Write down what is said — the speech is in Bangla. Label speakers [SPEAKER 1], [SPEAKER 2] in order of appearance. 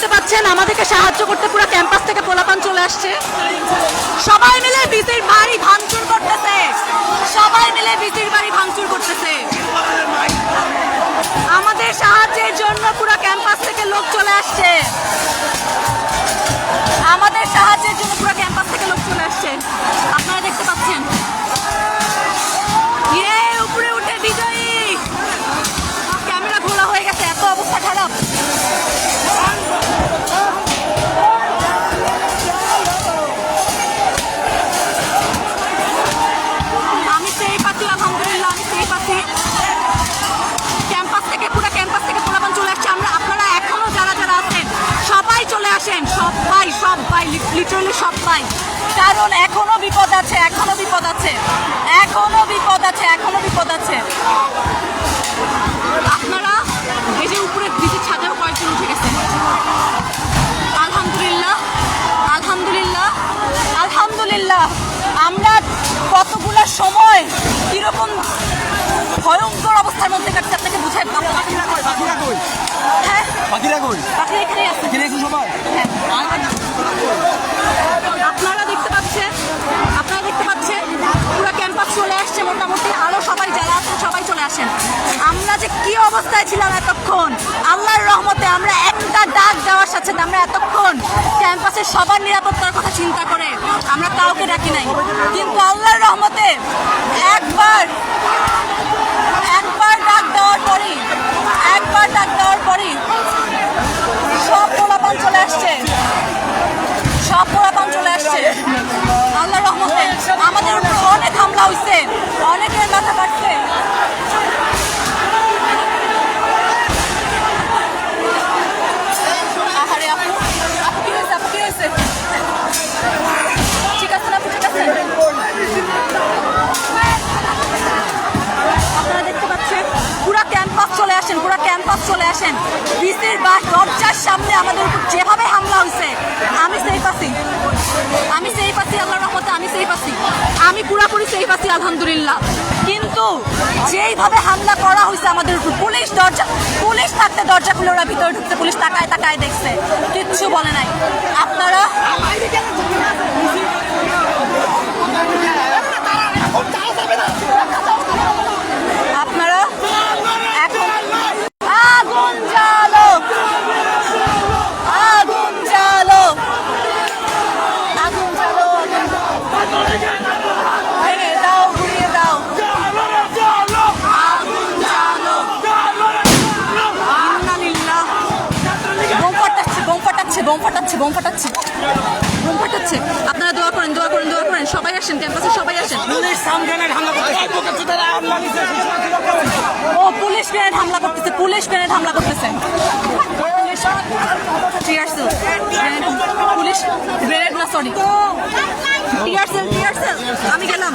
[SPEAKER 1] দেখতে পাচ্ছেন আমাদেরকে সাহায্য করতে পুরো ক্যাম্পাস থেকে পোলাপান চলে আসছে। সবাই মিলে বিসির বাড়ি ভাঙচুর করতেছে, সবাই মিলে বিসির বাড়ি ভাঙচুর করতেছে। আমাদের সাহায্যের জন্য পুরো ক্যাম্পাস থেকে লোক চলে আসছে, আমাদের সাহায্যের জন্য পুরো ক্যাম্পাস থেকে লোক চলে আসছে। আপনারা দেখতে পাচ্ছেন উপরে উঠে বিজয়ী। ক্যামেরা খোলা হয়ে গেছে, এত অবস্থা খারাপ। আমি সেই পাচ্ছি, আলহামদুলিল্লাহ আমি সেই পাচ্ছি। ক্যাম্পাস থেকে পুরো ক্যাম্পাস থেকে পোলাপান চলে আসছে। আপনারা এখনো যারা যারা আছেন সবাই চলে আসেন, সবাই সবাই লিটারালি সবাই, কারণ এখনো বিপদ আছে, এখনো বিপদ আছে, এখনো বিপদ আছে, এখনো বিপদ আছে। আপনারা এই যে উপরে বিদ্যুৎ ছাদেও কয়েকজন উঠে গেছেন। আলহামদুলিল্লাহ আলহামদুলিল্লাহ আলহামদুলিল্লাহ। আমরা কতগুলো সময় কিরকম ভয়ঙ্কর অবস্থার মধ্যে কাটছে আপনাকে বুঝাই। হ্যাঁ বাকিরা এখানে আছে সবাই। হ্যাঁ আপনারা দেখতে পাচ্ছেন, আপনারা দেখতে পাচ্ছেন পুরো ক্যাম্পাস চলে আসছে মোটামুটি। আরো সবাই যারা আছেন সবাই চলে আসেন। আমরা যে কি অবস্থায় ছিলাম এতক্ষণ, আল্লাহর রহমতে আমরা একটা ডাক দেওয়ার সাথে আমরা এতক্ষণ ক্যাম্পাসের সবার নিরাপত্তার কথা চিন্তা করে আমরা কাউকে ডাকি নাই, কিন্তু আল্লাহর রহমতে একবার ডাক দেওয়ার পরই সব পোলাপান চলে আসছে, সব পোলাপান চলে আসছে। আল্লাহর রহমতে আমাদের উপর অনেক হামলা হয়েছে, অনেকের মাথা কাটছে। আহারে আপু, কি হয়েছে? আপু কি হয়েছে? ঠিক আছে না? ঠিক আছে। আপনারা দেখতে পাচ্ছেন পুরো ক্যাম্পাস চলে আসেন, পুরো ক্যাম্পাস চলে আসেন। বিসির বাস দরজার সামনে আমাদের উপর যেভাবে হামলা হয়েছে আমি সেই পাচ্ছি, আমি সেই পাচ্ছি আল্লাহর রহমতে, আমি সেই পাচ্ছি, আমি পুরোপুরি সেই পাচ্ছি আলহামদুলিল্লাহ। কিন্তু যেইভাবে হামলা করা হয়েছে আমাদের উপর, পুলিশ থাকতে দরজা খুলে ওরা ভিতরে ঢুকছে, পুলিশ তাকায় তাকায় দেখছে, কিচ্ছু বলে নাই। আপনারা আপনারা এখন আগুন জ্বালো, আগুন জ্বালো, আগুন জ্বালো, ভেঙে দাও, ঘুরিয়ে দাও, আগুন জ্বালো। ইন্নালিল্লাহ। বোম ফাটাচ্ছে, বোম ফাটাচ্ছে, বোম ফাটাচ্ছে, বোম ফাটাচ্ছে, বোম ফাটাচ্ছে। আপনারা দোয়া করেন, দোয়া করেন, দোয়া করেন। সবাই আসেন, ক্যাম্পাসে সবাই আসেন। ও পুলিশ গ্রেনেড হামলা করতেছে, পুলিশ গ্রেনেড হামলা করতেছে, পুলিশ গ্রেনেড না, সরি টিয়ার সেল, আমি গেলাম।